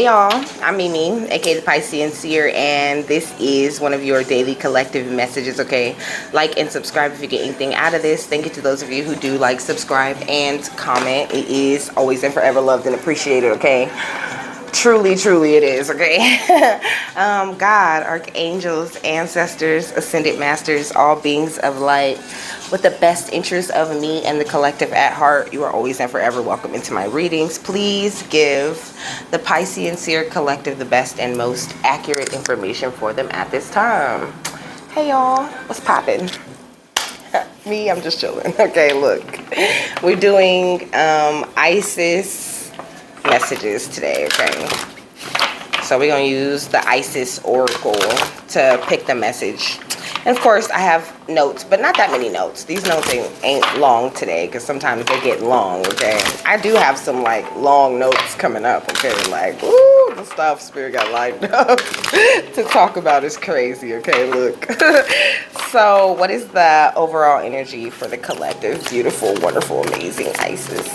Hey y'all, I'm Mimi, aka the Piscean Seer, and this is one of your daily collective messages, okay? Like and subscribe if you get anything out of this. Thank you to those of you who do like, subscribe, and comment. It is always and forever loved and appreciated, okay? Truly, truly it is, okay? God, archangels, ancestors, ascended masters, all beings of light, with the best interest of me and the collective at heart, you are always and forever welcome into my readings. Please give the Piscean Seer collective the best and most accurate information for them at this time. Hey y'all, what's poppin'? Me, I'm just chilling. Okay, look, we're doing Isis messages today, okay? So we're gonna use the Isis Oracle to pick the message. And of course I have notes, but not that many notes. These notes ain't long today, because sometimes they get long, okay? I do have some like long notes coming up, okay? Like, ooh, the stuff Spirit got lined up to talk about is crazy, okay? Look. So what is the overall energy for the collective, beautiful, wonderful, amazing Isis?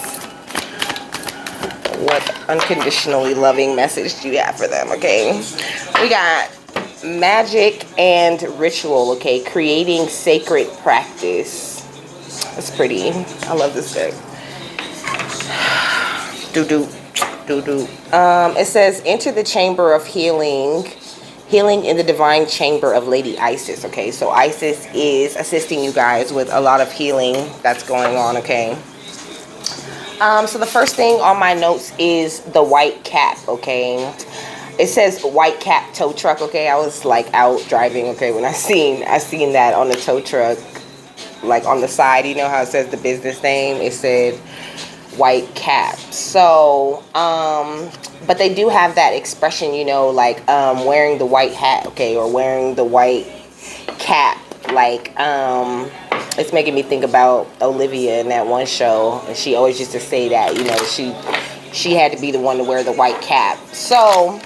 What unconditionally loving message do you have for them, okay? We got magic and ritual, okay? Creating sacred practice. That's pretty. I love this deck. It says, enter the chamber of healing. Healing in the divine chamber of Lady Isis, okay? So Isis is assisting you guys with a lot of healing that's going on, okay? So the first thing on my notes is the white cap, okay? It says white cap tow truck, okay? I was like out driving, okay, when I seen that on the tow truck, like on the side, you know how it says the business name? It said white cap. So, but they do have that expression, you know, like wearing the white hat, okay, or wearing the white cap, like it's making me think about Olivia in that one show, and she always used to say that, you know, she had to be the one to wear the white cap. So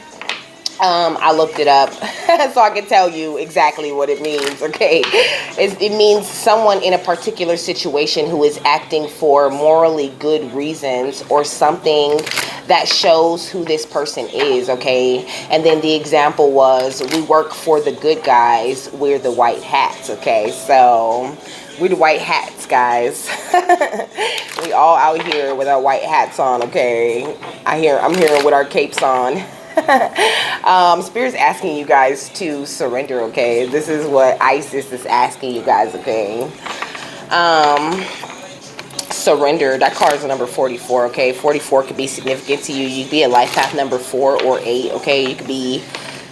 I looked it up so I can tell you exactly what it means, okay? It means someone in a particular situation who is acting for morally good reasons, or something that shows who this person is, okay? And then the example was, we work for the good guys, we're the white hats, okay? So we're the white hats, guys. We all out here with our white hats on, okay? I'm here with our capes on. Spirit's asking you guys to surrender, okay? This is what Isis is asking you guys, okay? Surrender. That card is number 44, okay? 44 could be significant to you. You could be a life path number 4 or 8, okay? You could be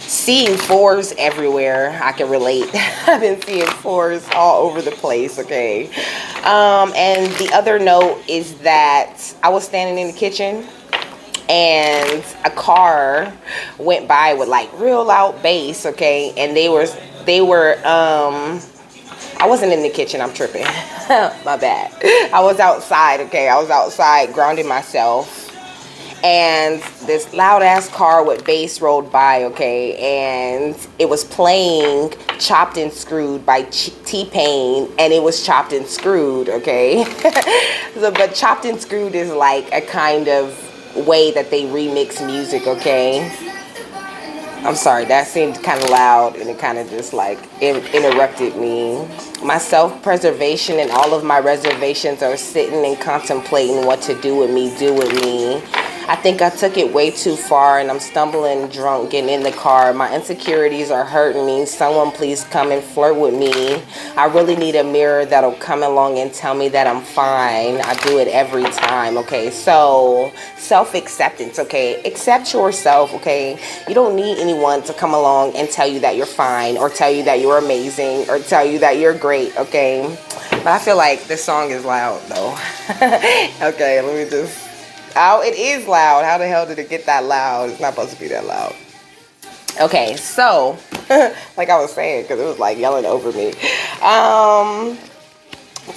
seeing 4s everywhere. I can relate. I've been seeing 4s all over the place, okay? And the other note is that I was standing in the kitchen, and a car went by with like real loud bass, okay? And they were I wasn't in the kitchen, I'm tripping. My bad. I was outside, okay? I was outside grounding myself, and this loud ass car with bass rolled by, okay? And it was playing Chopped and Screwed by T-Pain, and it was chopped and screwed, okay? But Chopped and Screwed is like a kind of way that they remix music, okay? I'm sorry, that seemed kind of loud, and it kind of just like interrupted me. My self-preservation and all of my reservations are sitting and contemplating what to do with me. I think I took it way too far, and I'm stumbling drunk and in the car. My insecurities are hurting me. Someone please come and flirt with me. I really need a mirror that'll come along and tell me that I'm fine. I do it every time, okay? So self-acceptance, okay? Accept yourself, okay? You don't need anyone to come along and tell you that you're fine, or tell you that you're amazing, or tell you that you're great, okay? But I feel like this song is loud though. Okay, let me just... Oh, it is loud. How the hell did it get that loud? It's not supposed to be that loud. Okay, so, like I was saying, because it was like yelling over me.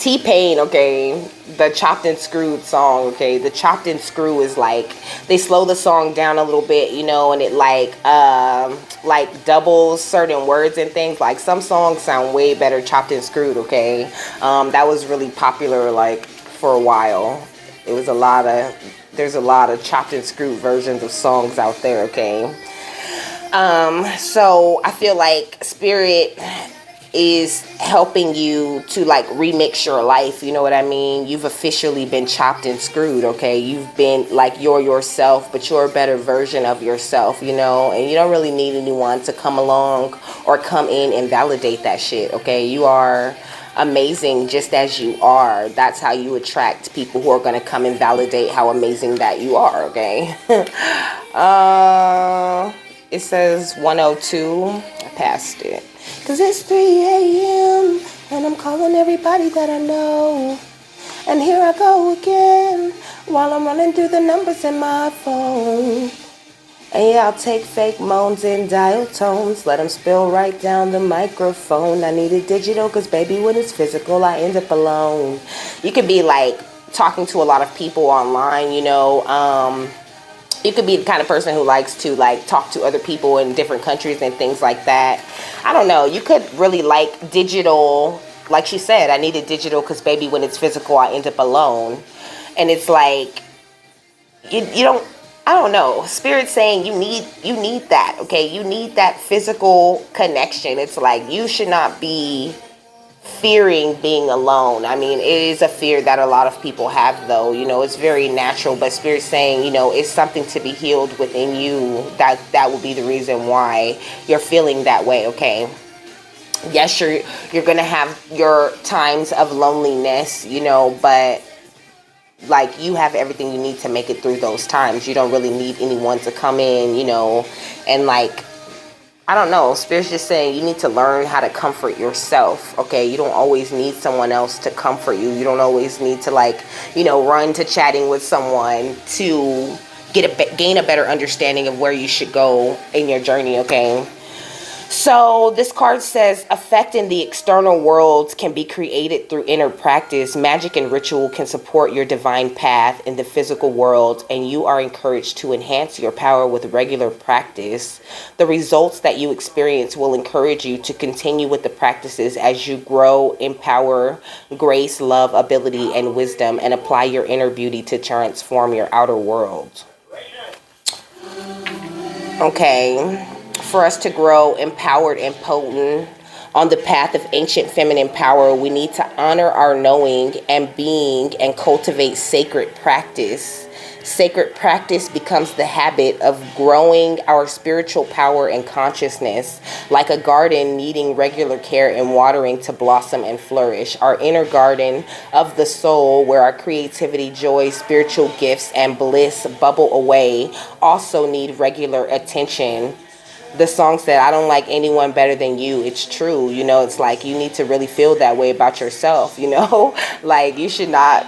T-Pain, okay, the Chopped and Screwed song, okay. The Chopped and Screw is like, they slow the song down a little bit, you know, and it like doubles certain words and things. Like some songs sound way better chopped and screwed, okay. That was really popular like for a while. It was a lot of there's a lot of chopped and screwed versions of songs out there, okay? So I feel like spirit is helping you to like remix your life, you know what I mean? You've officially been chopped and screwed, okay? You've been like you're yourself, but you're a better version of yourself, you know? And you don't really need anyone to come along or come in and validate that shit, okay? You are amazing just as you are. That's how you attract people who are going to come and validate how amazing that you are, okay? It says 102. I passed it. Cause it's 3 a.m. and I'm calling everybody that I know. And here I go again while I'm running through the numbers in my phone. And yeah, I'll take fake moans and dial tones, let them spill right down the microphone. I need it digital cause baby when it's physical I end up alone. You could be like talking to a lot of people online, you know. You could be the kind of person who likes to like talk to other people in different countries and things like that. I don't know. You could really like digital, like she said, I need it digital because baby, when it's physical, I end up alone. And it's like, you don't, I don't know. Spirit's saying you need that, okay? You need that physical connection. It's like you should not be fearing being alone. I mean, it is a fear that a lot of people have though, you know, it's very natural, but Spirit's saying, you know, it's something to be healed within you. That will be the reason why you're feeling that way, okay? Yes, you're gonna have your times of loneliness, you know, but like you have everything you need to make it through those times. You don't really need anyone to come in, you know, and like I don't know, Spirit's just saying you need to learn how to comfort yourself, okay? You don't always need someone else to comfort you. You don't always need to, like, you know, run to chatting with someone to gain a better understanding of where you should go in your journey, okay? So this card says, effect in the external world can be created through inner practice. Magic and ritual can support your divine path in the physical world, and you are encouraged to enhance your power with regular practice. The results that you experience will encourage you to continue with the practices as you grow in power, grace, love, ability, and wisdom, and apply your inner beauty to transform your outer world. Okay. For us to grow empowered and potent on the path of ancient feminine power, we need to honor our knowing and being and cultivate sacred practice. Sacred practice becomes the habit of growing our spiritual power and consciousness, like a garden needing regular care and watering to blossom and flourish. Our inner garden of the soul, where our creativity, joy, spiritual gifts, and bliss bubble away, also need regular attention. The song said, I don't like anyone better than you. It's true. You know, it's like you need to really feel that way about yourself, you know, like you should not.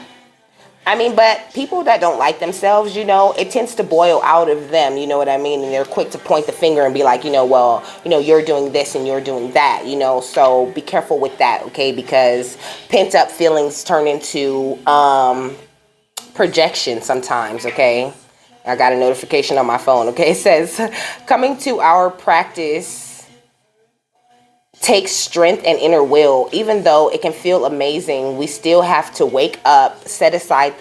I mean, but people that don't like themselves, you know, it tends to boil out of them. You know what I mean? And they're quick to point the finger and be like, you know, well, you know, you're doing this and you're doing that, you know, so be careful with that. OK, because pent up feelings turn into projection sometimes. OK. I got a notification on my phone, okay? It says, coming to our practice takes strength and inner will. Even though it can feel amazing, we still have to wake up, set aside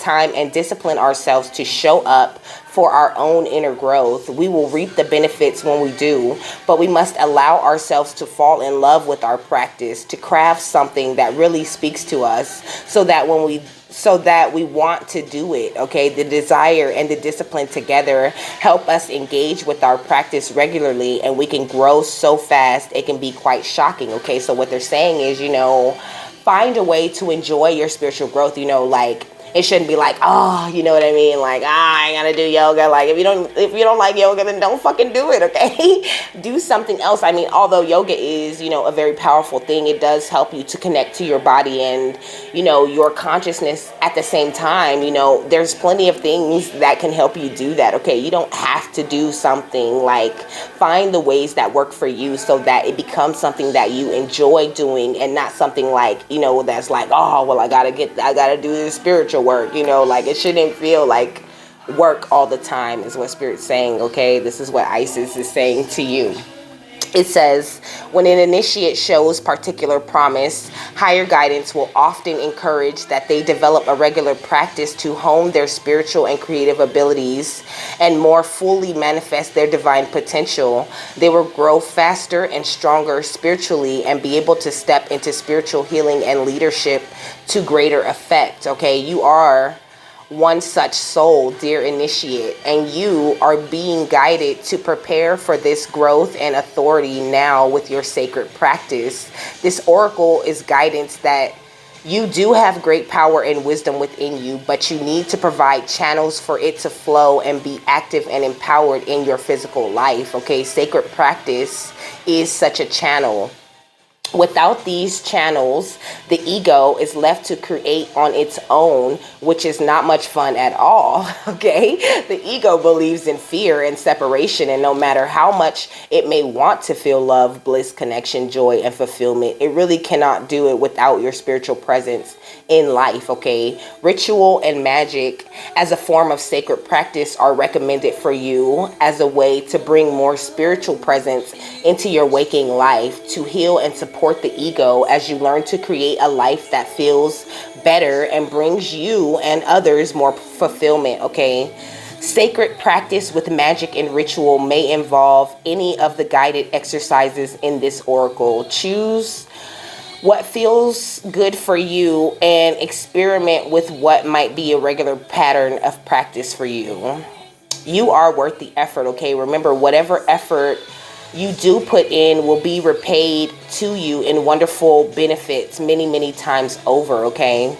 time and discipline ourselves to show up for our own inner growth. We will reap the benefits when we do, but we must allow ourselves to fall in love with our practice, to craft something that really speaks to us so that we want to do it, okay? The desire and the discipline together help us engage with our practice regularly, and we can grow so fast it can be quite shocking, okay? So what they're saying is, you know, find a way to enjoy your spiritual growth, you know, like it shouldn't be like, oh, you know what I mean? Like, I gotta do yoga. Like, if you don't like yoga, then don't fucking do it, okay? Do something else. I mean, although yoga is, you know, a very powerful thing, it does help you to connect to your body and, you know, your consciousness at the same time. You know, there's plenty of things that can help you do that, okay? You don't have to do something. Like, find the ways that work for you so that it becomes something that you enjoy doing and not something like, you know, that's like, oh, well, I gotta do this spiritual work, you know, like it shouldn't feel like work all the time is what Spirit's saying, okay? This is what Isis is saying to you. It says, when an initiate shows particular promise, higher guidance will often encourage that they develop a regular practice to hone their spiritual and creative abilities and more fully manifest their divine potential. They will grow faster and stronger spiritually and be able to step into spiritual healing and leadership to greater effect. Okay, you are one such soul, dear initiate, and you are being guided to prepare for this growth and authority now with your sacred practice. This oracle is guidance that you do have great power and wisdom within you, but you need to provide channels for it to flow and be active and empowered in your physical life. Okay, sacred practice is such a channel. Without these channels, the ego is left to create on its own, which is not much fun at all, okay? The ego believes in fear and separation, and no matter how much it may want to feel love, bliss, connection, joy, and fulfillment, it really cannot do it without your spiritual presence in life, okay? Ritual and magic as a form of sacred practice are recommended for you as a way to bring more spiritual presence into your waking life, to heal and support the ego as you learn to create a life that feels better and brings you and others more fulfillment, okay? Sacred practice with magic and ritual may involve any of the guided exercises in this oracle. Choose what feels good for you and experiment with what might be a regular pattern of practice for you. You are worth the effort, okay? Remember, whatever effort you do put in will be repaid to you in wonderful benefits many, many times over, okay?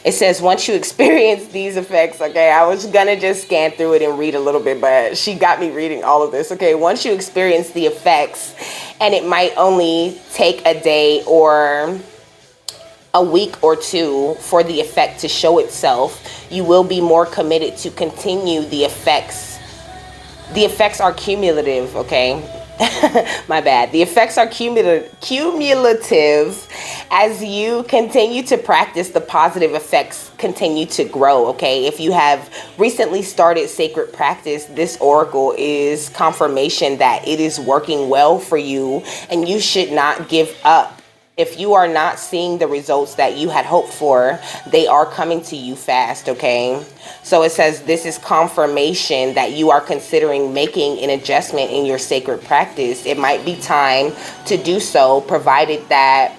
It says, once you experience these effects, okay, I was gonna just scan through it and read a little bit, but she got me reading all of this, okay? Once you experience the effects, and it might only take a day or a week or two for the effect to show itself, you will be more committed to continue the effects. The effects are cumulative, okay? My bad. The effects are cumulative as you continue to practice. The positive effects continue to grow, okay? If you have recently started sacred practice, this oracle is confirmation that it is working well for you and you should not give up. If you are not seeing the results that you had hoped for, they are coming to you fast, okay? So it says this is confirmation that you are considering making an adjustment in your sacred practice. It might be time to do so, provided that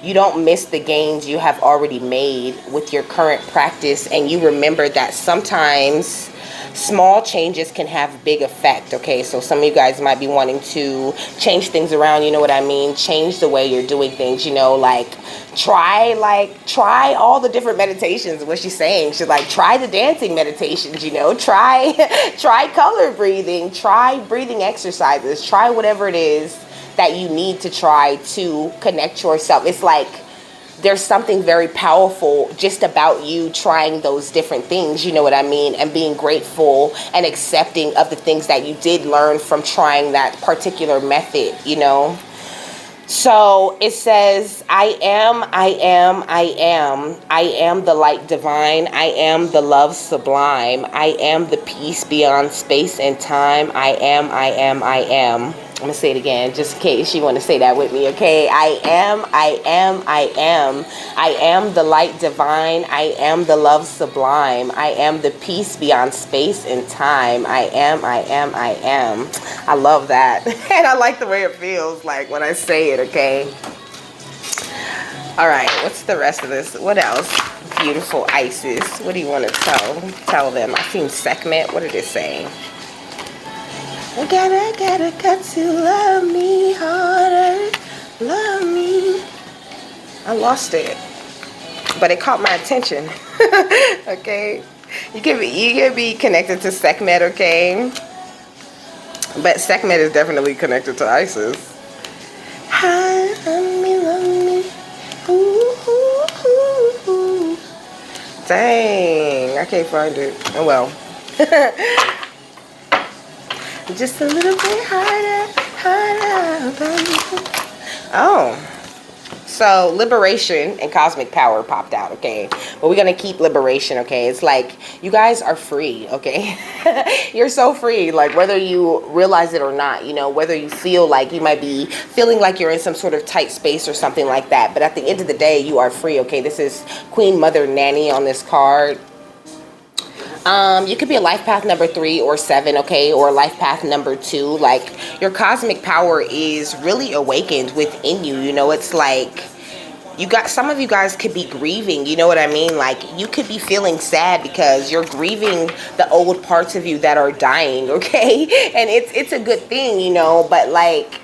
you don't miss the gains you have already made with your current practice, and you remember that sometimes small changes can have big effect, okay? So some of you guys might be wanting to change things around, you know what I mean? Change the way you're doing things, you know, try all the different meditations. What she's saying, she's like, try the dancing meditations, you know, try color breathing, try breathing exercises, try whatever it is that you need to try to connect yourself. It's like there's something very powerful just about you trying those different things, you know what I mean, and being grateful and accepting of the things that you did learn from trying that particular method, you know. So it says, I am the light divine. I am the love sublime. I am the peace beyond space and time. I am. I'm going to say it again, just in case you want to say that with me, okay? I am the light divine. I am the love sublime. I am the peace beyond space and time. I am. I love that. And I like the way it feels like when I say it, okay? All right, what's the rest of this? What else? Beautiful Isis. What do you want to tell them? I seen Sekhmet. What did it say? I gotta got to love me harder, love me. I lost it, but it caught my attention. Okay, you can be connected to Sekhmet, okay? But Sekhmet is definitely connected to Isis. Hi, love me. Ooh, ooh, ooh. Dang, I can't find it. Oh well. Just a little bit harder. Oh, So liberation and cosmic power popped out, okay? But we're gonna keep liberation, okay? It's like you guys are free, okay? You're so free, like whether you realize it or not, you know, whether you feel like you might be feeling like you're in some sort of tight space or something like that. But at the end of the day, you are free, okay? This is Queen Mother Nanny on this card. You could be a life path number 3 or 7, okay, or life path number 2. Like your cosmic power is really awakened within you. You know, it's like you got, some of you guys could be grieving, you know what I mean? Like you could be feeling sad because you're grieving the old parts of you that are dying, okay? And it's a good thing, you know, but like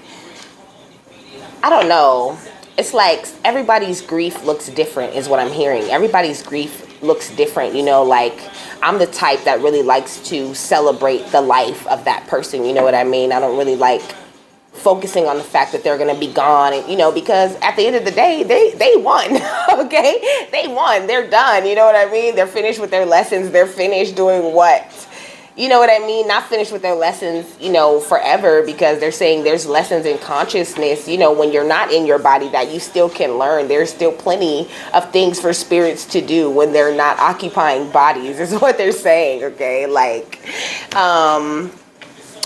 I don't know. It's like everybody's grief looks different is what I'm hearing. Everybody's grief looks different, you know, like I'm the type that really likes to celebrate the life of that person, you know what I mean? I don't really like focusing on the fact that they're going to be gone, and you know, because at the end of the day they won. Okay, they won, they're done, you know what I mean? They're finished with their lessons, they're finished doing what, you know what I mean? Not finished with their lessons, you know, forever, because they're saying there's lessons in consciousness, you know, when you're not in your body that you still can learn. There's still plenty of things for spirits to do when they're not occupying bodies, is what they're saying, okay? Like,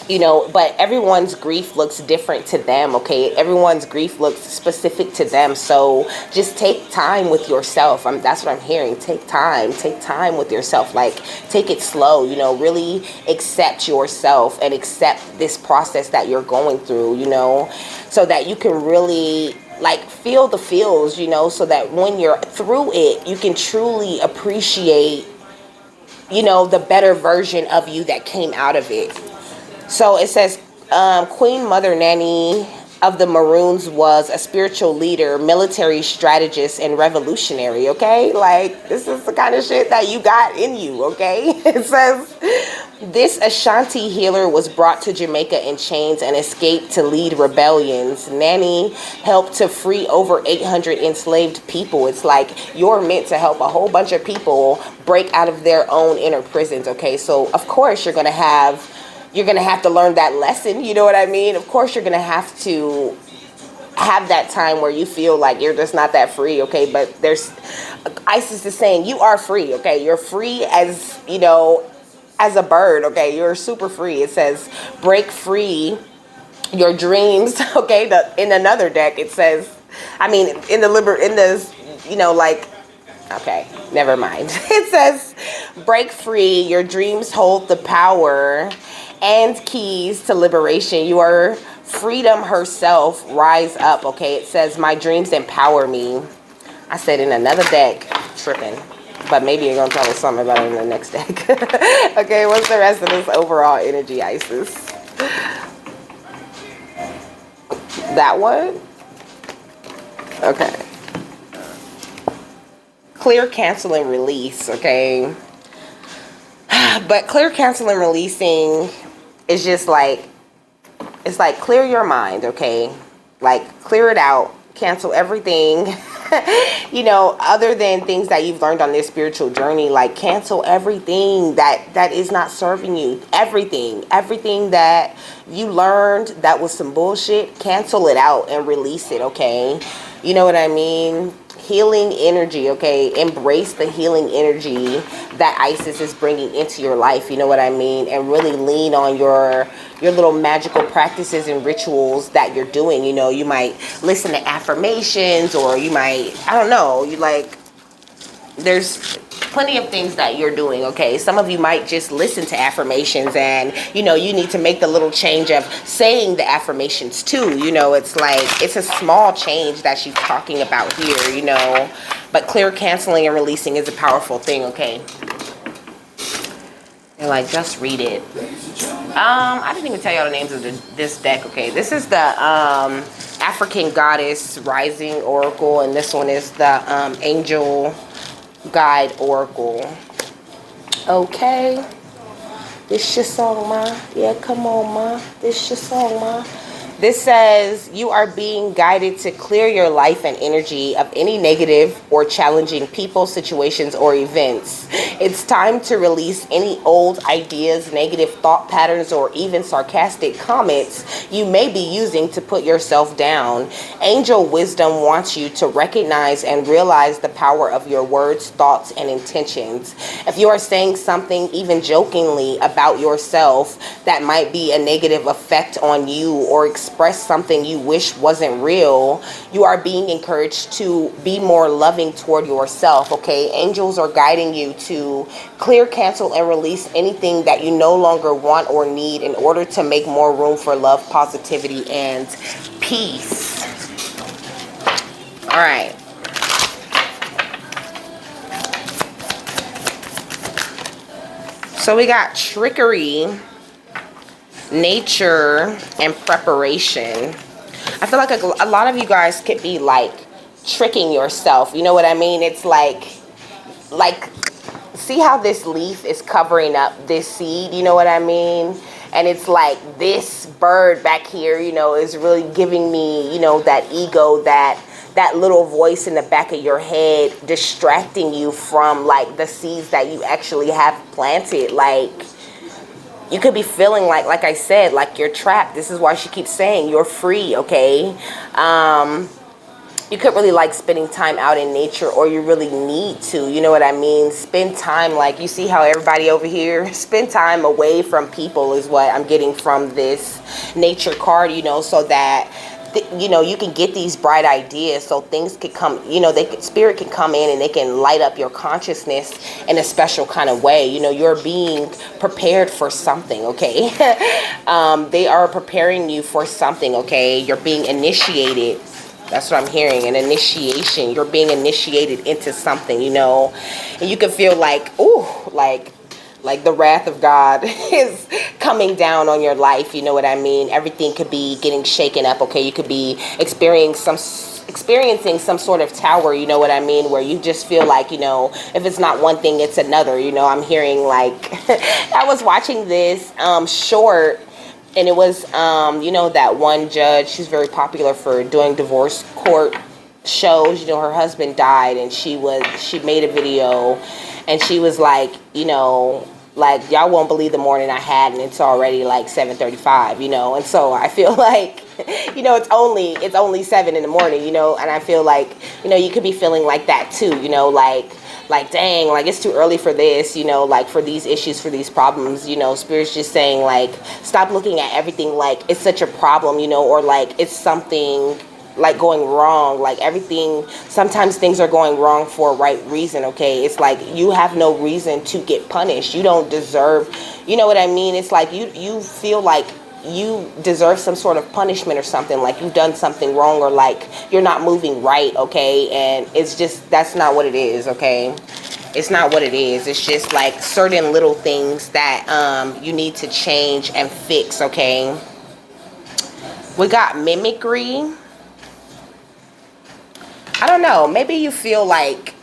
you know, but everyone's grief looks different to them, okay? Everyone's grief looks specific to them. So just take time with yourself. That's what I'm hearing. Take time with yourself. Like, take it slow, you know, really accept yourself and accept this process that you're going through, you know, so that you can really like feel the feels, you know, so that when you're through it, you can truly appreciate, you know, the better version of you that came out of it. So it says, Queen Mother Nanny of the Maroons was a spiritual leader, military strategist, and revolutionary, okay? Like, this is the kind of shit that you got in you, okay? It says, this Ashanti healer was brought to Jamaica in chains and escaped to lead rebellions. Nanny helped to free over 800 enslaved people. It's like you're meant to help a whole bunch of people break out of their own inner prisons, okay? So, of course, you're going to have to learn that lesson, you know what I mean? Of course, you're going to have to have that time where you feel like you're just not that free, okay? But there's, Isis is saying you are free, okay? You're free as, you know, as a bird, okay? You're super free. It says, break free your dreams, okay? In another deck, it says, I mean, you know, like, okay, never mind. It says, break free, your dreams hold the power and keys to liberation. You are freedom herself, rise up, okay? It says, my dreams empower me. I said in another deck, tripping. But maybe you're going to tell us something about it in the next deck. Okay, what's the rest of this overall energy, Isis? That one? Okay. Clear, cancel, and release, okay? But clear, cancel, and releasing is just like, it's like clear your mind, okay? Like clear it out, cancel everything, you know, other than things that you've learned on this spiritual journey. Like cancel everything that is not serving you. Everything that you learned that was some bullshit, cancel it out and release it, okay? You know what I mean? Healing energy, okay? Embrace the healing energy that Isis is bringing into your life, you know what I mean? And really lean on your little magical practices and rituals that you're doing. You know, you might listen to affirmations, or you might, I don't know, you like, there's plenty of things that you're doing, okay? Some of you might just listen to affirmations, and you know, you need to make the little change of saying the affirmations too. You know, it's like, it's a small change that she's talking about here, you know, but clear, canceling, and releasing is a powerful thing, okay? And like, just read it. I didn't even tell y'all the names of this deck, okay? This is the African Goddess Rising Oracle, and this one is the Angel Guide Oracle. Okay, this your song, ma. Yeah, come on, ma. This your song, ma. This says you are being guided to clear your life and energy of any negative or challenging people, situations, or events. It's time to release any old ideas, negative thought patterns, or even sarcastic comments you may be using to put yourself down. Angel wisdom wants you to recognize and realize the power of your words, thoughts, and intentions. If you are saying something, even jokingly, about yourself that might be a negative effect on you, or express something you wish wasn't real, you are being encouraged to be more loving toward yourself, okay? Angels are guiding you to clear, cancel, and release anything that you no longer want or need in order to make more room for love, positivity, and peace. All right. So we got trickery, nature, and preparation. I feel like a lot of you guys could be like tricking yourself. You know what I mean? It's like see how this leaf is covering up this seed? You know what I mean? And it's like this bird back here, you know, is really giving me, you know, that ego, that little voice in the back of your head distracting you from like the seeds that you actually have planted. Like, you could be feeling like I said, like you're trapped. This is why she keeps saying you're free, okay? You could really like spending time out in nature, or you really need to, you know what I mean? Spend time, like you see how everybody over here, spend time away from people is what I'm getting from this nature card, you know, so that you know, you can get these bright ideas, so things could come, you know, spirit can come in and they can light up your consciousness in a special kind of way. You know, you're being prepared for something, okay? They are preparing you for something, okay? You're being initiated. That's what I'm hearing, an initiation. You're being initiated into something, you know, and you can feel like, ooh, like the wrath of God is coming down on your life. You know what I mean? Everything could be getting shaken up, okay? You could be experiencing some sort of tower, you know what I mean? Where you just feel like, you know, if it's not one thing, it's another. You know, I'm hearing like, I was watching this short, and it was, you know, that one judge, she's very popular for doing divorce court shows. You know, her husband died, and she made a video, and she was like, you know, like, y'all won't believe the morning I had, and it's already like 7:35, you know. And so I feel like, you know, it's only 7 in the morning, you know, and I feel like, you know, you could be feeling like that too, you know, like dang, like it's too early for this, you know, like for these issues, for these problems, you know. Spirit's just saying like, stop looking at everything like it's such a problem, you know, or like it's something like going wrong. Like everything, sometimes things are going wrong for a right reason, okay? It's like you have no reason to get punished. You don't deserve, you know what I mean? It's like you feel like you deserve some sort of punishment or something, like you've done something wrong, or like you're not moving right, okay? And it's just, that's not what it is, okay? It's not what it is. It's just like certain little things that you need to change and fix, okay? We got mimicry. I don't know, maybe you feel like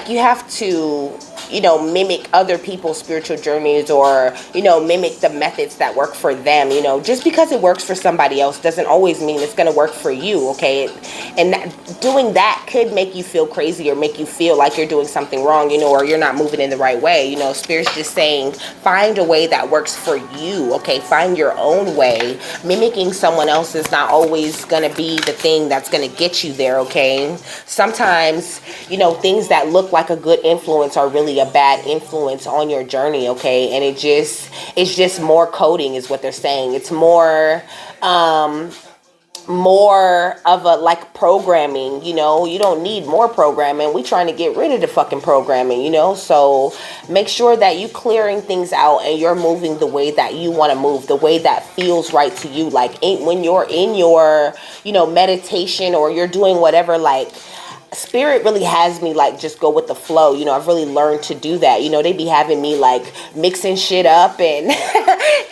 you have to, you know, mimic other people's spiritual journeys, or, you know, mimic the methods that work for them. You know, just because it works for somebody else doesn't always mean it's going to work for you, okay? And doing that could make you feel crazy, or make you feel like you're doing something wrong, you know, or you're not moving in the right way. You know, Spirit's just saying, find a way that works for you, okay? Find your own way. Mimicking someone else is not always going to be the thing that's going to get you there, okay? Sometimes, you know, things that look like a good influence are really a bad influence on your journey, okay? And it's just more coding is what they're saying. It's more of a like programming, you know. You don't need more programming. We trying to get rid of the fucking programming, you know. So make sure that you clearing things out and you're moving the way that you want to move, the way that feels right to you. Like when you're in your, you know, meditation, or you're doing whatever, like Spirit really has me like just go with the flow. You know, I've really learned to do that. You know, they be having me like mixing shit up and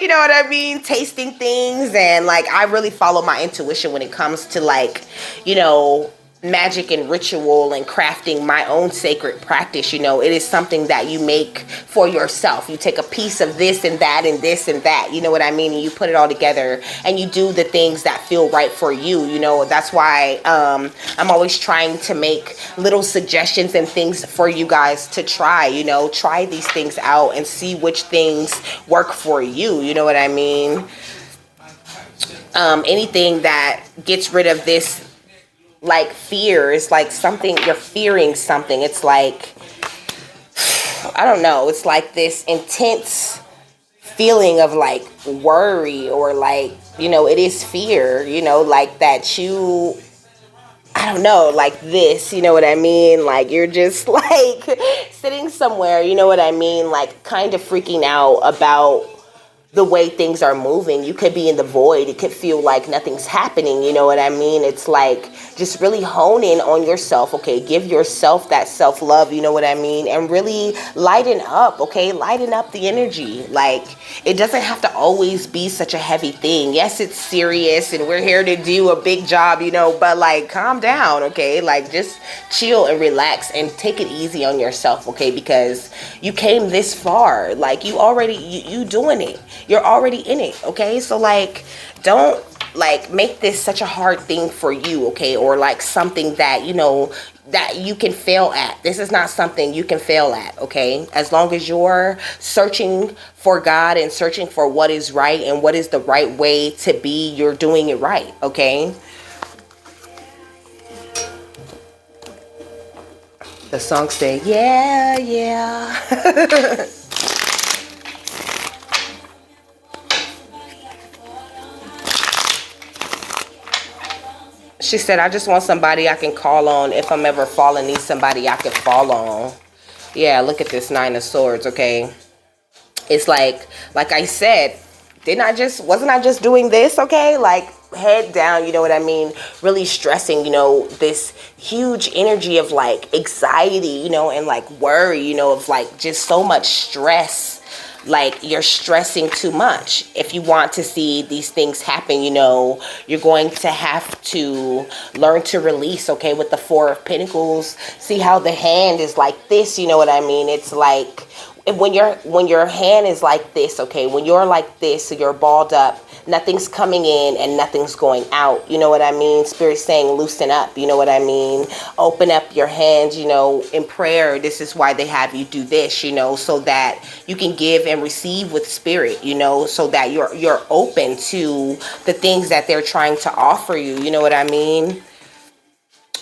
you know what I mean, tasting things, and like I really follow my intuition when it comes to like, you know, magic and ritual and crafting my own sacred practice. It is something that you make for yourself. You take a piece of this and that and this and that, you know what I mean, and you put it all together and you do the things that feel right for you. That's why I'm always trying to make little suggestions and things for you guys to try. Try these things out and see which things work for you. You know what I mean? Anything that gets rid of this, like, fear, is like something you're fearing something. It's like, I don't know, it's like this intense feeling of like worry, or like, it is fear, like that I don't know, like this, you know what I mean? Like you're just like sitting somewhere, you know what I mean? Like kind of freaking out about the way things are moving. You could be in the void. It could feel like nothing's happening. You know what I mean? It's like just really hone in on yourself. Okay. Give yourself that self-love. You know what I mean? And really lighten up. Okay. Lighten up the energy. Like it doesn't have to always be such a heavy thing. Yes, it's serious and we're here to do a big job, but like calm down. Okay. Like just chill and relax and take it easy on yourself. Okay. Because you came this far. Like you doing it. You're already in it, okay? So like don't like make this such a hard thing for you, okay? Or like something that that you can fail at. This is not something you can fail at, okay? As long as you're searching for God and searching for what is right and what is the right way to be, you're doing it right, okay? The song say, yeah. She said, I just want somebody I can call on. If I'm ever falling, need somebody I can fall on. Yeah, look at this Nine of Swords, okay? It's like I said, wasn't I just doing this, okay? Like head down, you know what I mean? Really stressing, this huge energy of like anxiety, and like worry, of like just so much stress. Like you're stressing too much. If you want to see these things happen, you're going to have to learn to release, okay? With the Four of Pentacles, see how the hand is like this, you know what I mean? It's like when your hand is like this, okay, when you're like this, so you're balled up, nothing's coming in and nothing's going out, you know what I mean? Spirit's saying loosen up, you know what I mean? Open up your hands, in prayer. This is why they have you do this, so that you can give and receive with spirit, so that you're open to the things that they're trying to offer you, you know what I mean?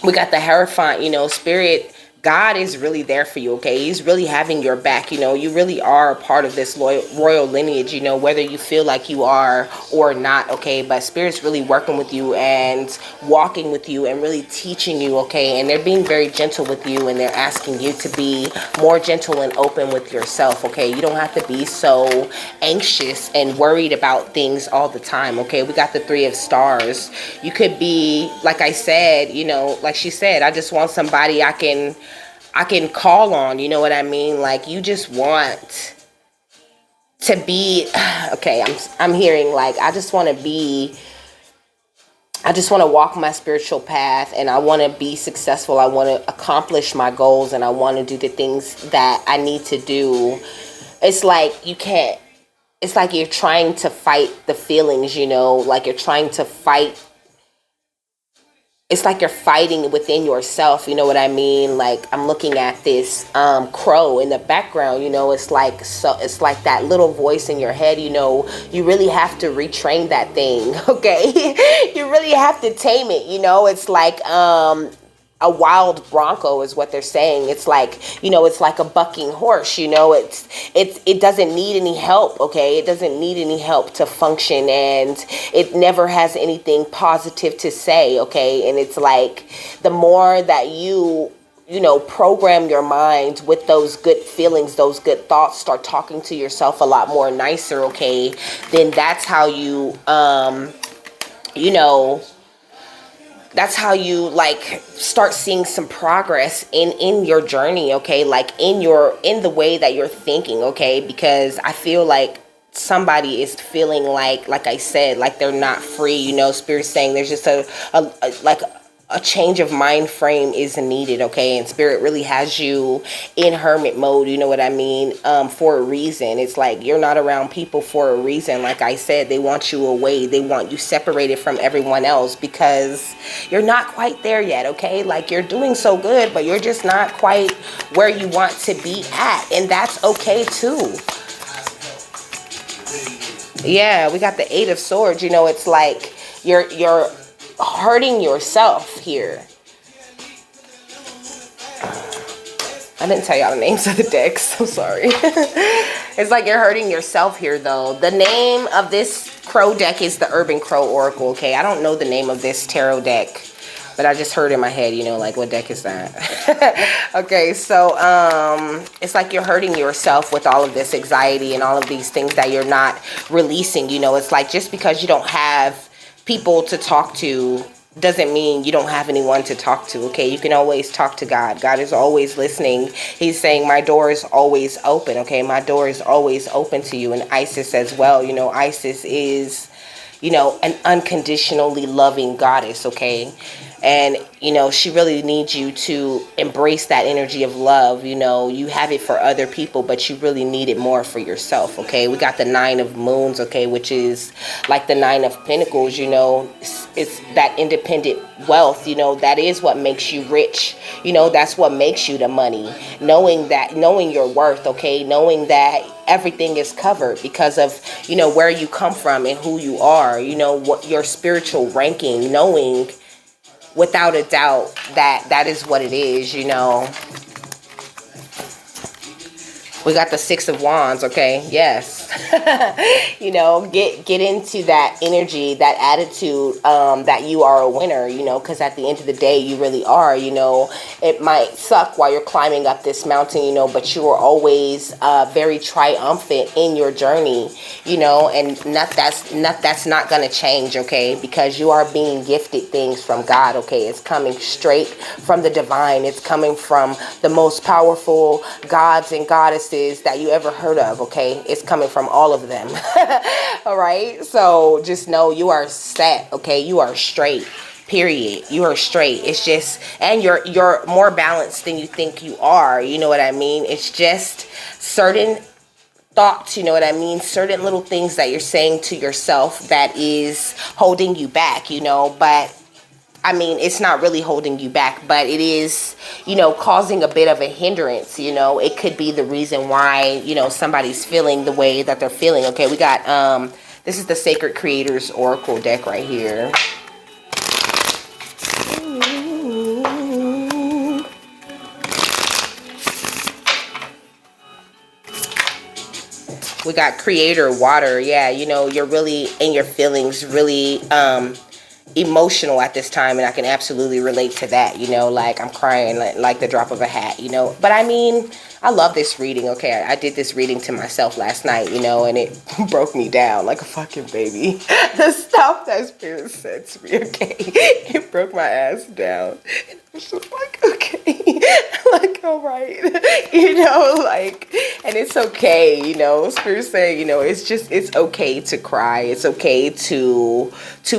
We got the Hierophant, Spirit, God is really there for you, okay? He's really having your back, you really are a part of this royal lineage, whether you feel like you are or not, okay? But Spirit's really working with you and walking with you and really teaching you, okay? And they're being very gentle with you, and they're asking you to be more gentle and open with yourself, okay? You don't have to be so anxious and worried about things all the time, okay? We got the Three of Stars. You could be, like I said, like she said, I just want somebody I can call on, you know what I mean? Like you just want to be, okay, I'm hearing like, I just want to walk my spiritual path, and I want to be successful. I want to accomplish my goals, and I want to do the things that I need to do. It's like it's like you're trying to fight the feelings, like you're trying to fight. It's like you're fighting within yourself, you know what I mean? Like I'm looking at this crow in the background, it's like that little voice in your head, you really have to retrain that thing, okay? You really have to tame it, it's like a wild bronco is what they're saying. It's like, it's like a bucking horse, it doesn't need any help, okay? It doesn't need any help to function, and it never has anything positive to say, okay? And it's like the more that you program your mind with those good feelings, those good thoughts, start talking to yourself a lot more nicer, okay? Then that's how that's how you like start seeing some progress in your journey, okay? Like in the way that you're thinking, okay? Because I feel like somebody is feeling like I said, like they're not free, Spirit's saying there's just a a change of mind frame is needed, okay? And spirit really has you in hermit mode, you know what I mean, for a reason. It's like you're not around people for a reason. Like I said, they want you away, they want you separated from everyone else because you're not quite there yet, okay? Like you're doing so good, but you're just not quite where you want to be at, and that's okay too. Yeah, we got the Eight of Swords. You know, it's like you're hurting yourself here. I didn't tell y'all the names of the decks, so sorry. It's like you're hurting yourself here, though. The name of this crow deck is the Urban Crow Oracle, okay? I don't know the name of this tarot deck, but I just heard in my head, you know, like, what deck is that? Okay, so it's like you're hurting yourself with all of this anxiety and all of these things that you're not releasing. You know, it's like just because you don't have people to talk to doesn't mean you don't have anyone to talk to, okay? You can always talk to God. God is always listening. He's saying, my door is always open, okay? My door is always open to you. And Isis as well, you know, Isis is, you know, an unconditionally loving goddess, okay? And, you know, she really needs you to embrace that energy of love. You know, you have it for other people, but you really need it more for yourself, okay? We got the Nine of Moons, okay, which is like the Nine of Pentacles, you know. It's that independent wealth, you know, that is what makes you rich. You know, that's what makes you the money. Knowing that, knowing your worth, okay? Knowing that everything is covered because of, you know, where you come from and who you are, you know, what your spiritual ranking, knowing without a doubt that that is what it is, you know. We got the Six of Wands, okay? Yes. You know, get into that energy, that attitude, that you are a winner, you know, because at the end of the day, you really are, you know. It might suck while you're climbing up this mountain, you know, but you are always very triumphant in your journey, you know, and that's not going to change, okay, because you are being gifted things from God, okay? It's coming straight from the divine. It's coming from the most powerful gods and goddesses that you ever heard of, okay? It's coming from all of them. All right, so just know you are set, okay? You are straight, period. You are straight. It's just, and you're more balanced than you think you are, you know what I mean? It's just certain thoughts, you know what I mean, certain little things that you're saying to yourself that is holding you back, you know. But I mean, it's not really holding you back, but it is, you know, causing a bit of a hindrance, you know. It could be the reason why, you know, somebody's feeling the way that they're feeling. Okay, we got, this is the Sacred Creators Oracle deck right here. We got Creator Water. Yeah, you know, you're really in your feelings, really, emotional at this time, and I can absolutely relate to that, you know, like I'm crying like the drop of a hat, you know. But I mean, I love this reading, okay? I did this reading to myself last night, you know, and it broke me down like a fucking baby. The stuff that Spirit said to me, okay, it broke my ass down. And I was just like, okay, like, all right, you know, like, and it's okay, you know. Spirit saying, you know, it's okay to cry. It's okay to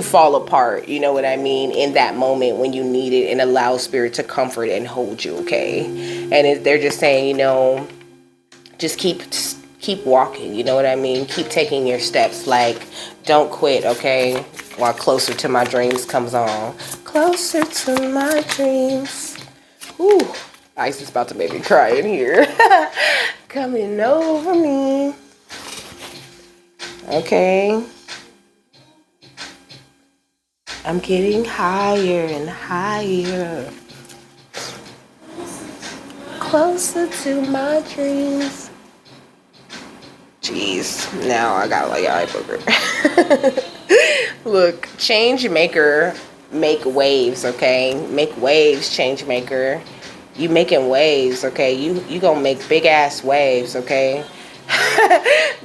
fall apart, you know what I mean, in that moment when you need it, and allow Spirit to comfort and hold you, okay? And they're just saying, you know, just keep walking, you know what I mean? Keep taking your steps, like, don't quit, okay? While Closer to My Dreams comes on. Closer to my dreams. Ooh, Ice is about to make me cry in here. Coming over me. Okay. I'm getting higher and higher. Closer to my dreams. Jeez, now I got like eye booger. Look, change maker, make waves, okay? Make waves, change maker. You making waves, okay? You gonna make big ass waves, okay?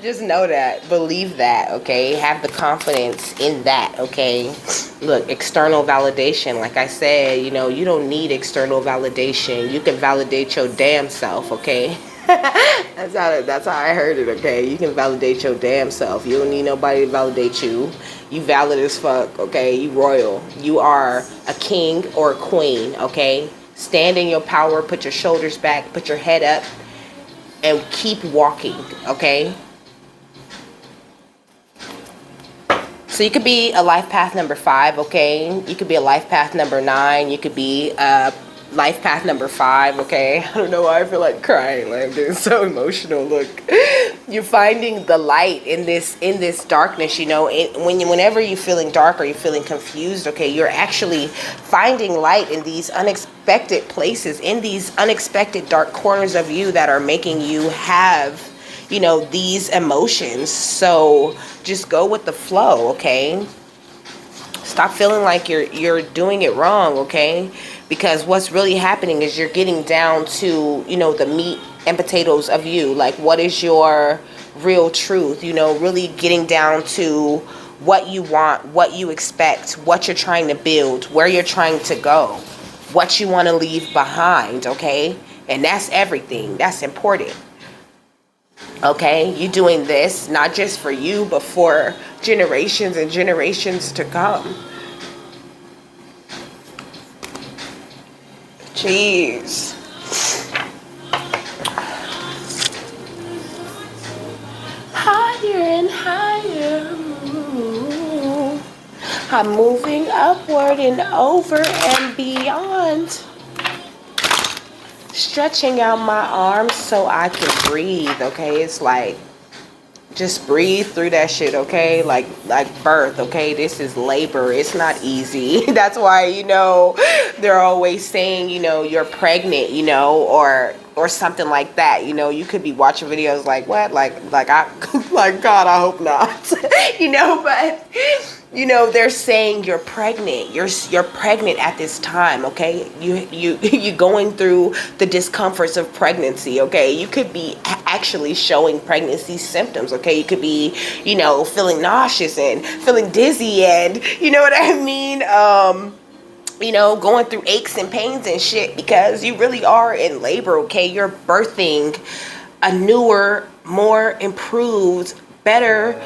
Just know that, believe that, okay? Have the confidence in that, okay? Look, external validation, like I said, you know, you don't need external validation. You can validate your damn self, okay? That's how I heard it, okay? You can validate your damn self. You don't need nobody to validate you. You valid as fuck, okay? You royal. You are a king or a queen, okay? Stand in your power, put your shoulders back, put your head up, and keep walking, okay? So you could be a life path number 5, okay? You could be a life path number 9. You could be life path number 5, okay? I don't know why I feel like crying. Like I'm getting so emotional. Look, you're finding the light in this darkness. You know, whenever you're feeling dark or you're feeling confused, okay, you're actually finding light in these unexpected places, in these unexpected dark corners of you that are making you have, you know, these emotions. So just go with the flow, okay? Stop feeling like you're doing it wrong, okay? Because what's really happening is you're getting down to, you know, the meat and potatoes of you. Like, what is your real truth? You know, really getting down to what you want, what you expect, what you're trying to build, where you're trying to go, what you want to leave behind, okay? And that's everything. That's important. Okay, you're doing this not just for you, but for generations and generations to come. Jeez. Higher and higher. I'm moving upward and over and beyond. Stretching out my arms so I can breathe, okay? It's like, just breathe through that shit, okay? Like birth, okay? This is labor. It's not easy. That's why, you know, they're always saying, you know, you're pregnant, you know, or something like that. You know, you could be watching videos like, what? Like I, like, God, I hope not. You know, but you know, they're saying you're pregnant. You're pregnant at this time, okay? You going through the discomforts of pregnancy, okay? You could be actually showing pregnancy symptoms, okay? You could be, you know, feeling nauseous and feeling dizzy and, you know what I mean? You know, going through aches and pains and shit because you really are in labor, okay? You're birthing a newer, more improved, better,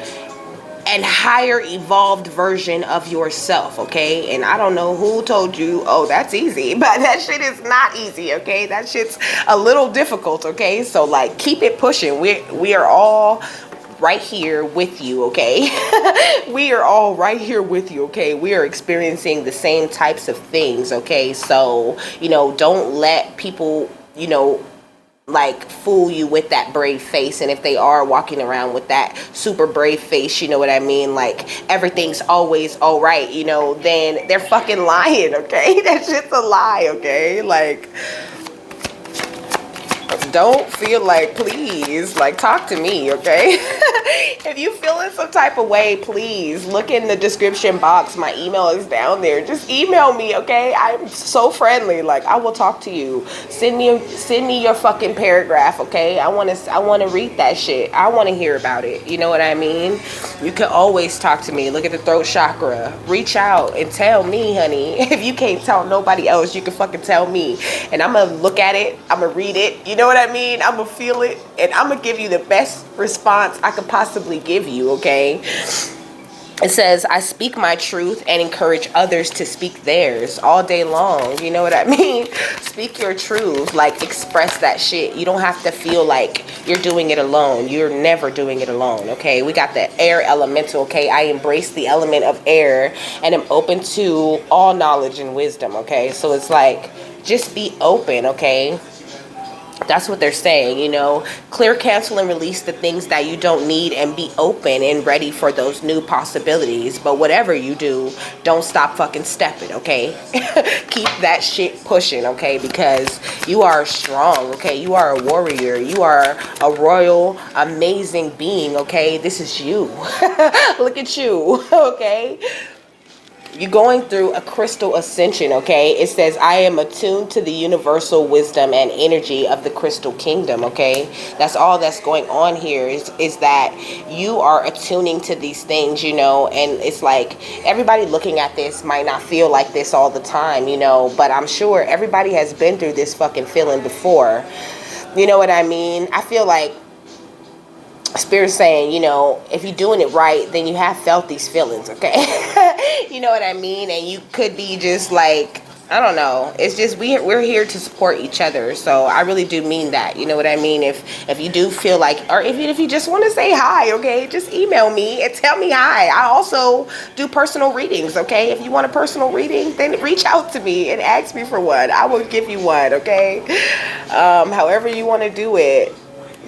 and higher evolved version of yourself, okay? And I don't know who told you, oh, that's easy, but that shit is not easy, okay? That shit's a little difficult, okay? So like, keep it pushing. We are all right here with you, okay? We are all right here with you, okay? We are experiencing the same types of things, okay? So, you know, don't let people, you know, like fool you with that brave face. And if they are walking around with that super brave face, you know what I mean, like everything's always all right, you know, then they're fucking lying, okay? That shit's a lie, okay? Like, don't feel like, please, like, talk to me, okay? If you feel in some type of way, please look in the description box. My email is down there. Just email me, okay? I'm so friendly. Like, I will talk to you. Send me your fucking paragraph, okay? I want to read that shit. I want to hear about it. You know what I mean? You can always talk to me. Look at the throat chakra. Reach out and tell me, honey. If you can't tell nobody else, you can fucking tell me. And I'm going to look at it. I'm going to read it. You know what I mean? I'm going to feel it. And I'm going to give you the best response I could possibly give you, okay? It says, I speak my truth and encourage others to speak theirs all day long. You know what I mean? Speak your truth. Like, express that shit. You don't have to feel like you're doing it alone. You're never doing it alone, okay? We got the air elemental, okay? I embrace the element of air and am open to all knowledge and wisdom, okay? So it's like, just be open, okay? That's what they're saying, you know, clear, cancel, and release the things that you don't need and be open and ready for those new possibilities. But whatever you do, don't stop fucking stepping, okay? Keep that shit pushing, okay? Because you are strong, okay? You are a warrior. You are a royal, amazing being, okay? This is you. Look at you, okay? You're going through a crystal ascension, okay? It says, I am attuned to the universal wisdom and energy of the crystal kingdom, okay? That's all that's going on here is that you are attuning to these things, you know? And it's like, everybody looking at this might not feel like this all the time, you know? But I'm sure everybody has been through this fucking feeling before. You know what I mean? I feel like Spirit's saying, you know, if you're doing it right, then you have felt these feelings, okay? You know what I mean? And you could be just like, I don't know. It's just we're here to support each other. So I really do mean that. You know what I mean? If you do feel like, or if you just want to say hi, okay, just email me and tell me hi. I also do personal readings, okay? If you want a personal reading, then reach out to me and ask me for one. I will give you one, okay? However you want to do it.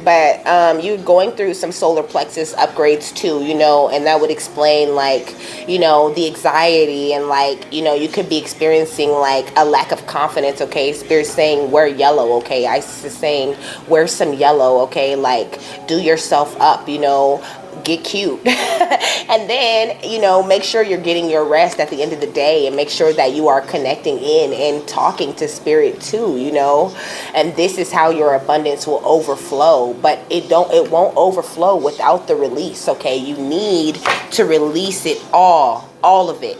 But you're going through some solar plexus upgrades too, you know, and that would explain, like, you know, the anxiety, and, like, you know, you could be experiencing like a lack of confidence, okay? Spirit's saying wear yellow, okay? Isis is saying wear some yellow, okay? Like, do yourself up, you know, get cute. And then, you know, make sure you're getting your rest at the end of the day, and make sure that you are connecting in and talking to Spirit too, you know. And this is how your abundance will overflow, but it won't overflow without the release, okay? You need to release it all of it.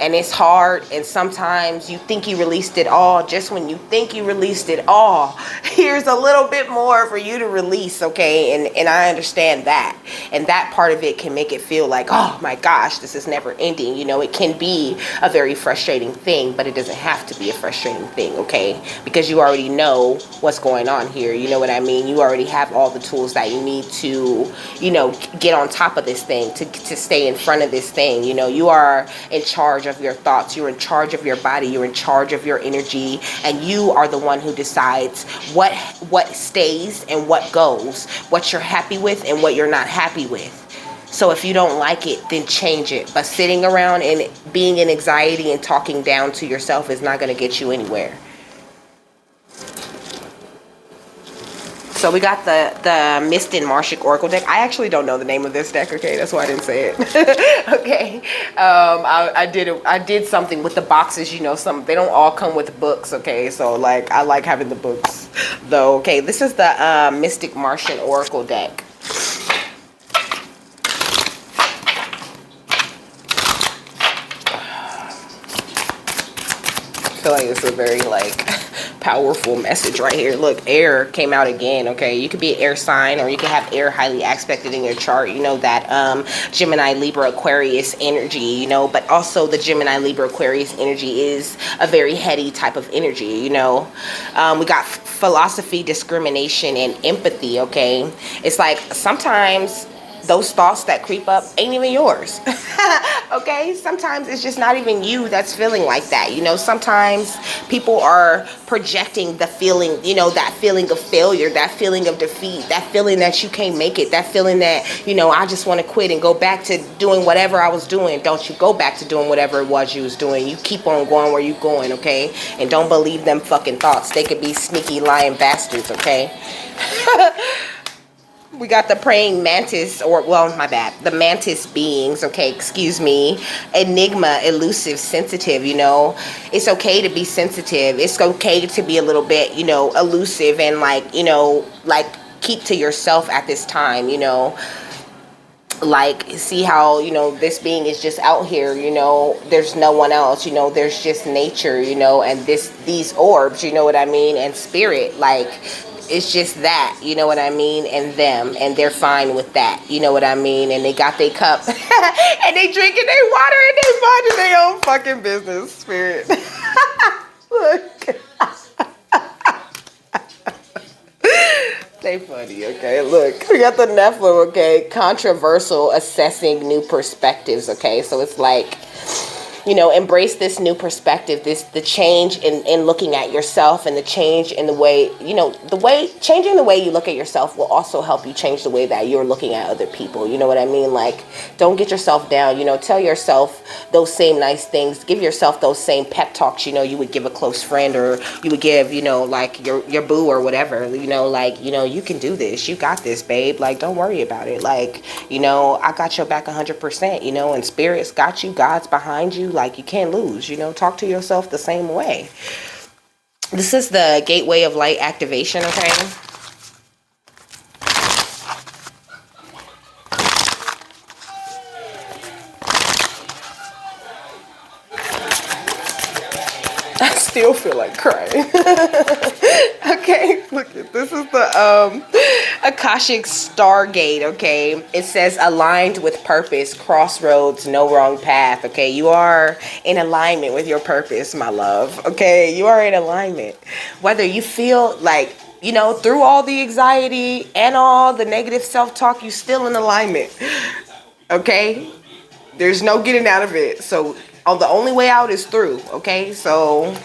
And it's hard, and sometimes you think you released it all. Just when you think you released it all, here's a little bit more for you to release, okay? And I understand that. And that part of it can make it feel like, oh my gosh, this is never ending. You know, it can be a very frustrating thing, but it doesn't have to be a frustrating thing, okay? Because you already know what's going on here. You know what I mean? You already have all the tools that you need to, you know, get on top of this thing, to stay in front of this thing. You know, you are in charge of your thoughts, you're in charge of your body, you're in charge of your energy, and you are the one who decides what stays and what goes, what you're happy with and what you're not happy with. So if you don't like it, then change it. But sitting around and being in anxiety and talking down to yourself is not going to get you anywhere. So we got the Mist and Marshik Oracle deck. I actually don't know the name of this deck, okay? That's why I didn't say it. Okay. I did something with the boxes, you know, they don't all come with books, okay? So, like, I like having the books, though. Okay, this is the Mystic Martian Oracle deck. I feel like it's a very, like, powerful message right here. Look, air came out again, okay? You could be an air sign, or you could have air highly aspected in your chart. You know, that Gemini, Libra, Aquarius energy, you know, but also the Gemini, Libra, Aquarius energy is a very heady type of energy, you know. We got philosophy, discrimination, and empathy, okay? It's like sometimes those thoughts that creep up ain't even yours. Okay, sometimes it's just not even you that's feeling like that. You know, sometimes people are projecting the feeling, you know, that feeling of failure, that feeling of defeat, that feeling that you can't make it, that feeling that, you know, I just want to quit and go back to doing whatever I was doing. Don't you go back to doing whatever it was you was doing. You keep on going where you going, okay? And don't believe them fucking thoughts. They could be sneaky lying bastards, okay? We got the praying mantis, or, well, my bad, the mantis beings, okay, excuse me. Enigma, elusive, sensitive, you know. It's okay to be sensitive. It's okay to be a little bit, you know, elusive, and, like, you know, like, keep to yourself at this time, you know. Like, see how, you know, this being is just out here, you know, there's no one else, you know, there's just nature, you know, and these orbs, you know what I mean, and spirit, like, it's just that, you know what I mean, and them, and they're fine with that, you know what I mean, and they got their cup, and they drinking their water, and they minding their own fucking business, spirit. Look. They funny, okay? Look, we got the Nephilim, okay? Controversial, assessing new perspectives, okay? So it's like, you know, embrace this new perspective, the change in looking at yourself, and the change in the way, you know, changing the way you look at yourself will also help you change the way that you're looking at other people. You know what I mean? Like, don't get yourself down, you know, tell yourself those same nice things, give yourself those same pep talks, you know, you would give a close friend, or you would give, you know, like your boo or whatever, you know, like, you know, you can do this, you got this, babe, like, don't worry about it, like, you know, I got your back 100%, you know, and spirit's got you, God's behind you, like, you can't lose, you know, talk to yourself the same way. This is the gateway of light activation, okay? I still feel like crying. Okay, look, this is the Akashic Stargate, okay? It says aligned with purpose, crossroads, no wrong path, okay? You are in alignment with your purpose, my love, okay? You are in alignment. Whether you feel like, you know, through all the anxiety and all the negative self-talk, you still in alignment, okay? There's no getting out of it. So the only way out is through, okay? So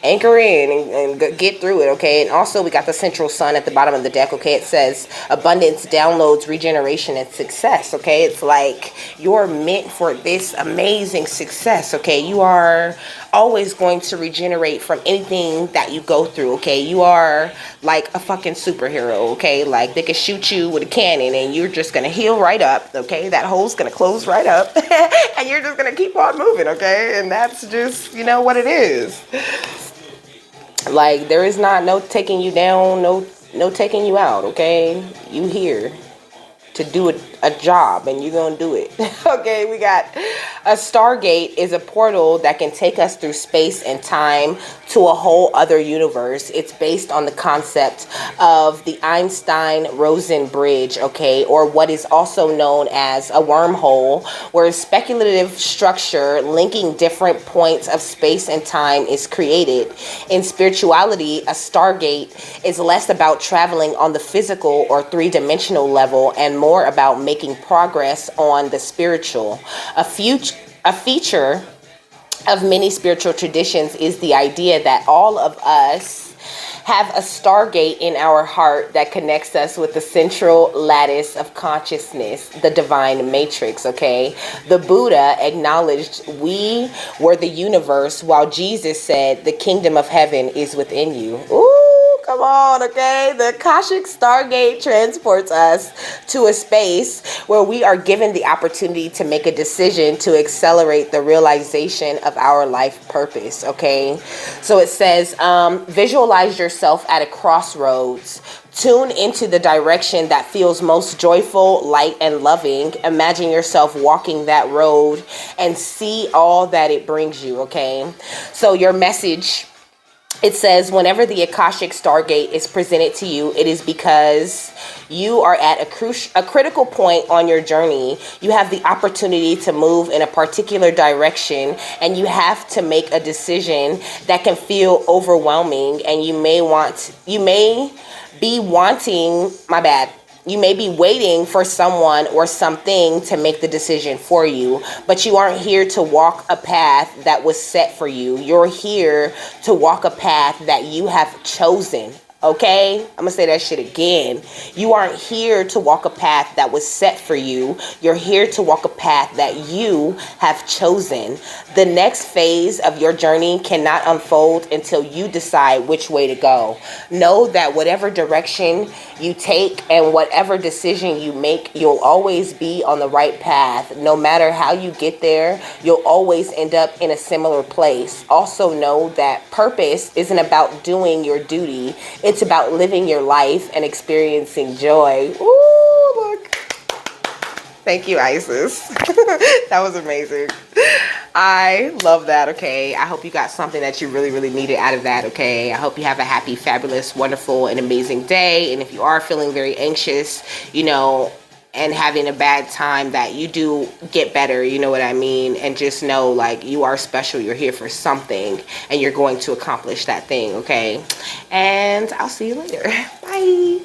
anchor in and get through it, okay? And also we got the central sun at the bottom of the deck, okay? It says abundance, downloads, regeneration, and success, okay? It's like you're meant for this amazing success, okay? You are always going to regenerate from anything that you go through, okay? You are like a fucking superhero, okay? Like they can shoot you with a cannon and you're just gonna heal right up, okay? That hole's gonna close right up and you're just gonna keep on moving, okay? And that's just, you know, what it is. Like, there is not no taking you down, no taking you out, okay? You here to do a job, and you're gonna do it. Okay, we got a Stargate is a portal that can take us through space and time to a whole other universe. It's based on the concept of the Einstein-Rosen bridge, okay, or what is also known as a wormhole, where a speculative structure linking different points of space and time is created. In spirituality, a Stargate is less about traveling on the physical or three-dimensional level and more about making progress on the spiritual. A feature of many spiritual traditions is the idea that all of us have a Stargate in our heart that connects us with the central lattice of consciousness, the divine matrix, okay? The Buddha acknowledged we were the universe, while Jesus said the kingdom of heaven is within you. Ooh, come on, okay? The Akashic Stargate transports us to a space where we are given the opportunity to make a decision to accelerate the realization of our life purpose, okay? So it says, visualize yourself at a crossroads. Tune into the direction that feels most joyful, light, and loving. Imagine yourself walking that road and see all that it brings you, okay? So your message, it says, whenever the Akashic Stargate is presented to you, it is because you are at a critical point on your journey. You have the opportunity to move in a particular direction, and you have to make a decision that can feel overwhelming, and you may be waiting for someone or something to make the decision for you, but you aren't here to walk a path that was set for you. You're here to walk a path that you have chosen. Okay, I'm gonna say that shit again. You aren't here to walk a path that was set for you. You're here to walk a path that you have chosen. The next phase of your journey cannot unfold until you decide which way to go. Know that whatever direction you take and whatever decision you make, you'll always be on the right path. No matter how you get there, you'll always end up in a similar place. Also know that purpose isn't about doing your duty. It's about living your life and experiencing joy. Ooh, look. Thank you, Isis. That was amazing. I love that, okay? I hope you got something that you really, really needed out of that, okay? I hope you have a happy, fabulous, wonderful, and amazing day. And if you are feeling very anxious, you know, and having a bad time, that you do get better, you know what I mean? And just know, like, you are special. You're here for something, and you're going to accomplish that thing, okay? And I'll see you later. Bye.